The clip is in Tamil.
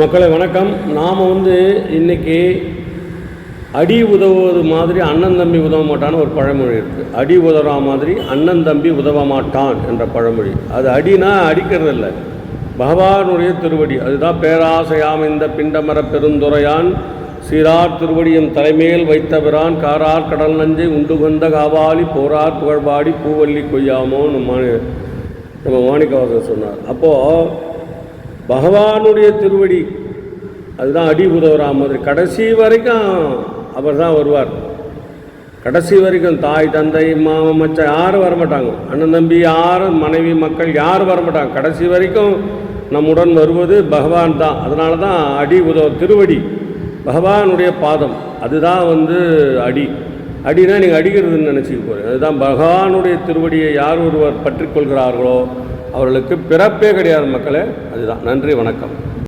மக்களை வணக்கம். நாம் இன்றைக்கி அடி உதவுவது மாதிரி அண்ணன் தம்பி உதவ மாட்டான்னு ஒரு பழமொழி இருக்குது. அடி உதவுறா மாதிரி அண்ணன் தம்பி உதவ மாட்டான் என்ற பழமொழி. அது அடினா அடிக்கிறது இல்லை, பகவானுடைய திருவடி. அதுதான் பேராசையாம் இந்த பிண்டமர பெருந்துரையான் சீரார் திருவடியும் தலைமையில் வைத்தபிரான் காரார் கடல் நஞ்சை உண்டு கொண்ட காவாலி போரார் புகழ்பாடி பூவல்லி கொய்யாமோன்னு நம்ம மாணிக்கவாசகர் சொன்னார். அப்போது பகவானுடைய திருவடி அதுதான் அடி உதவுறா மாதிரி. கடைசி வரைக்கும் அவர் தான் வருவார். கடைசி வரைக்கும் தாய் தந்தை மாமன் மச்சான் யாரும் வரமாட்டாங்க, அண்ணன் தம்பி யாரும் மனைவி மக்கள் யாரும் வரமாட்டாங்க. கடைசி வரைக்கும் நம்முடன் வருவது பகவான் தான். அதனால தான் அடி திருவடி பகவானுடைய பாதம். அதுதான் அடி. அடினா நீங்கள் அடிக்கிறதுன்னு நினச்சிக்க போகிறேன். அதுதான் பகவானுடைய திருவடியை யார் ஒருவர் பற்றி கொள்கிறார்களோ அவர்களுக்கு பிறப்பே கிடையாது மக்களே. அதுதான். நன்றி, வணக்கம்.